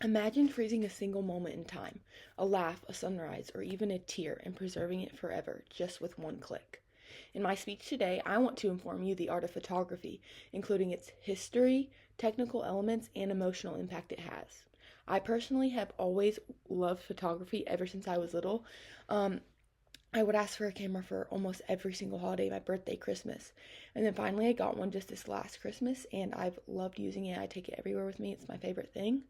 Imagine freezing a single moment in time, a laugh, a sunrise, or even a tear, and preserving it forever just with one click. In my speech today, I want to inform you the art of photography, including its history, technical elements, and emotional impact it has. I personally have always loved photography ever since I was little. Um, I would ask for a camera for almost every single holiday, my birthday, Christmas. And then finally I got one just this last Christmas and I've loved using it. I take it everywhere with me. It's my favorite thing.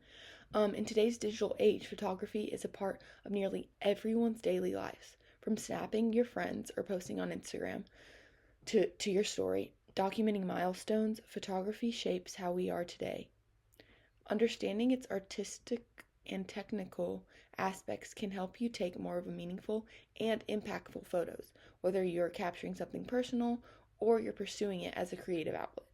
In today's digital age, photography is a part of nearly everyone's daily lives. From snapping your friends or posting on Instagram to your story, documenting milestones, photography shapes how we are today. Understanding its artistic and technical aspects can help you take more of a meaningful and impactful photos, whether you're capturing something personal or you're pursuing it as a creative outlet.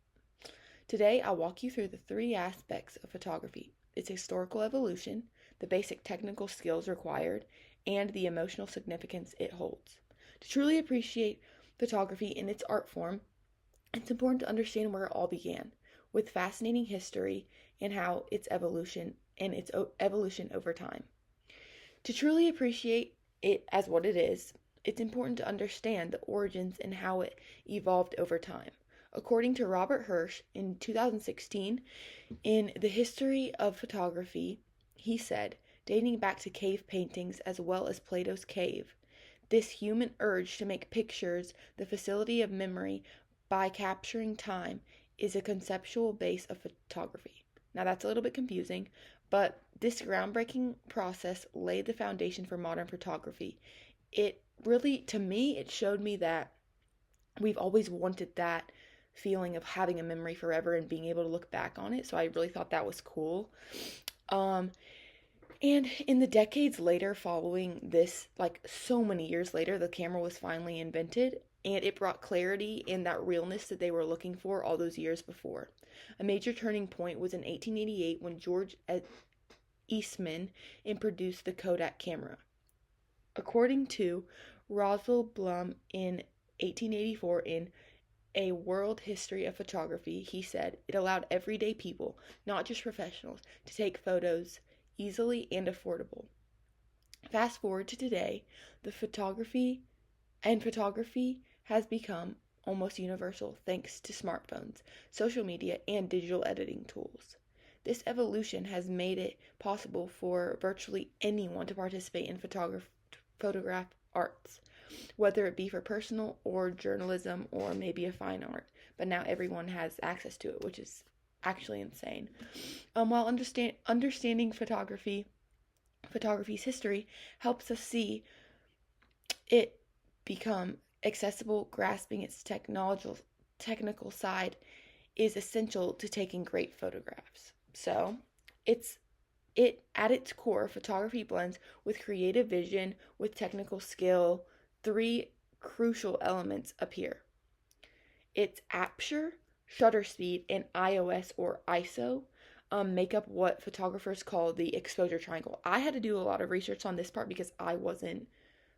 Today, I'll walk you through the three aspects of photography: its historical evolution, the basic technical skills required, and the emotional significance it holds. To truly appreciate photography in its art form, it's important to understand where it all began, with fascinating history and how its evolution over time. To truly appreciate it as what it is, it's important to understand the origins and how it evolved over time. According to Robert Hirsch in 2016, in The History of Photography, he said, dating back to cave paintings as well as Plato's cave, this human urge to make pictures the facility of memory by capturing time is a conceptual base of photography. Now that's a little bit confusing, but this groundbreaking process laid the foundation for modern photography. It really, to me, it showed me that we've always wanted that feeling of having a memory forever and being able to look back on it. So I really thought that was cool. Um, and in the decades later, following this, like so many years later, the camera was finally invented and it brought clarity and that realness that they were looking for all those years before. A major turning point was in 1888 when George Eastman introduced the Kodak camera. According to Roswell Blum in 1884 in A World History of Photography, he said it allowed everyday people, not just professionals, to take photos easily and affordable. Fast forward to today, the photography has become almost universal thanks to smartphones, social media, and digital editing tools. This evolution has made it possible for virtually anyone to participate in photograph arts, whether it be for personal or journalism or maybe a fine art. But now everyone has access to it, which is actually insane. While understanding photography's history helps us see it become accessible, grasping its technical side is essential to taking great photographs. So, it at its core, photography blends with creative vision, with technical skill. Three crucial elements appear. Its aperture, shutter speed, and ISO or ISO make up what photographers call the exposure triangle. I had to do a lot of research on this part because I wasn't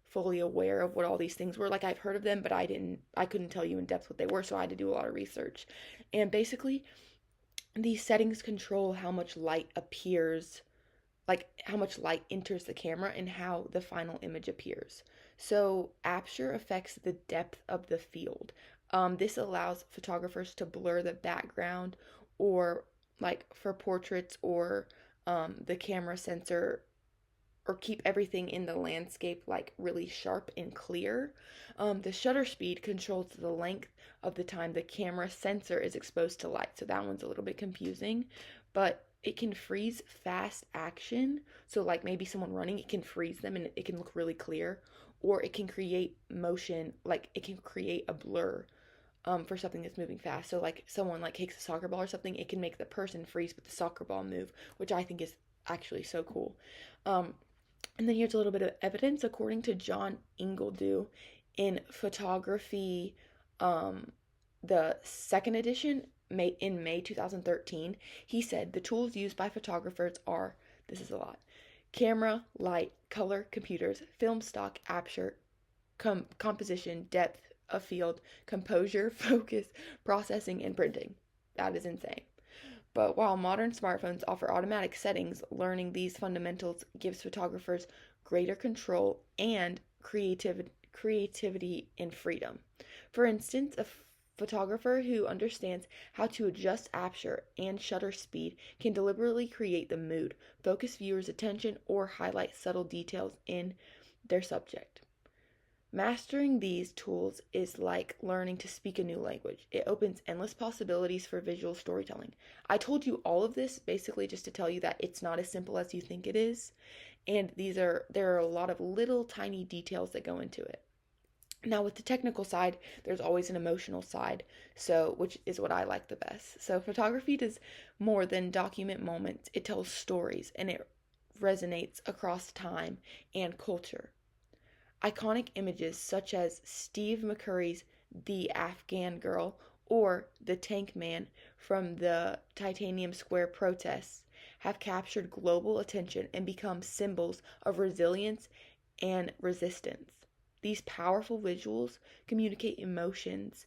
fully aware of what all these things were. Like I've heard of them, but I couldn't tell you in depth what they were, so I had to do a lot of research. And basically, these settings control how much light appears, like how much light enters the camera and how the final image appears. So aperture affects the depth of the field. This allows photographers to blur the background or like for portraits or the camera sensor or keep everything in the landscape like really sharp and clear. The shutter speed controls the length of the time the camera sensor is exposed to light. So that one's a little bit confusing, but it can freeze fast action. So like maybe someone running, it can freeze them and it can look really clear, or it can create motion, like it can create a blur for something that's moving fast. So like someone like kicks a soccer ball or something, it can make the person freeze but the soccer ball move, which I think is actually so cool. Um, and then here's a little bit of evidence. According to John Ingledew in Photography, um, the second edition, made in May 2013, he said the tools used by photographers are, this is a lot: camera, light, color, computers, film stock, aperture, composition, depth of field, composure, focus, processing, and printing. That is insane. But while modern smartphones offer automatic settings, learning these fundamentals gives photographers greater control and creativity and freedom. For instance, a photographer who understands how to adjust aperture and shutter speed can deliberately create the mood, focus viewers' attention, or highlight subtle details in their subject. Mastering these tools is like learning to speak a new language. It opens endless possibilities for visual storytelling. I told you all of this basically just to tell you that it's not as simple as you think it is, and there are a lot of little tiny details that go into it. Now, with the technical side, there's always an emotional side, so which is what I like the best. So, photography does more than document moments. It tells stories and it resonates across time and culture. Iconic images such as Steve McCurry's The Afghan Girl or The Tank Man from the Titanium Square protests have captured global attention and become symbols of resilience and resistance. These powerful visuals communicate emotions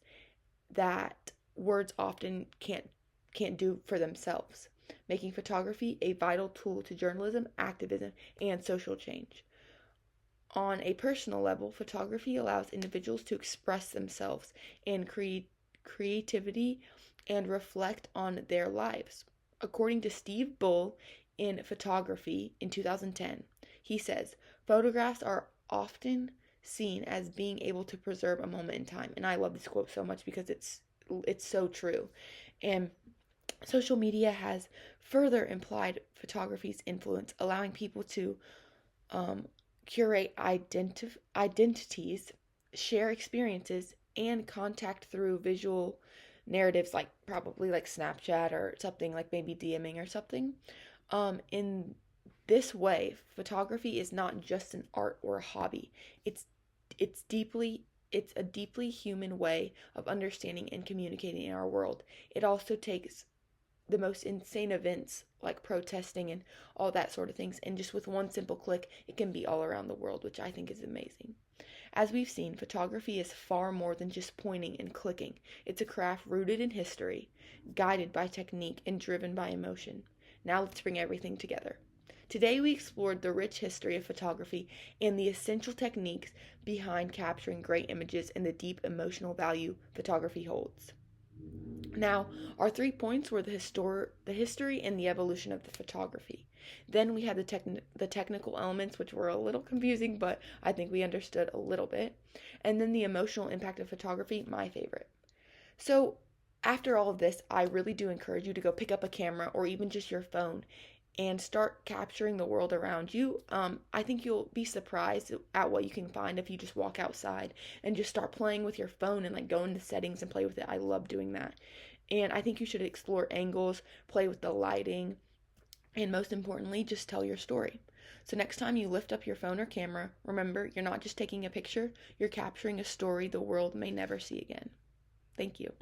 that words often can't do for themselves, making photography a vital tool to journalism, activism, and social change. On a personal level, photography allows individuals to express themselves in creativity and reflect on their lives. According to Steve Bull in Photography in 2010, he says, photographs are often seen as being able to preserve a moment in time. And I love this quote so much because it's so true. And social media has further implied photography's influence, allowing people to curate identities, share experiences, and contact through visual narratives like probably like Snapchat or something like maybe DMing or something. In this way, photography is not just an art or a hobby. It's a deeply human way of understanding and communicating in our world. It also takes the most insane events like protesting and all that sort of things, and just with one simple click it can be all around the world, which I think is amazing. As we've seen, photography is far more than just pointing and clicking. It's a craft rooted in history, guided by technique, and driven by emotion. Now let's bring everything together. Today we explored the rich history of photography and the essential techniques behind capturing great images and the deep emotional value photography holds. Now, our 3 points were the history and the evolution of the photography. Then we had the technical elements, which were a little confusing, but I think we understood a little bit. And then the emotional impact of photography, my favorite. So, after all of this, I really do encourage you to go pick up a camera or even just your phone and start capturing the world around you. I think you'll be surprised at what you can find if you just walk outside and just start playing with your phone and like go into settings and play with it. I love doing that. And I think you should explore angles, play with the lighting, and most importantly, just tell your story. So next time you lift up your phone or camera, remember you're not just taking a picture, you're capturing a story the world may never see again. Thank you.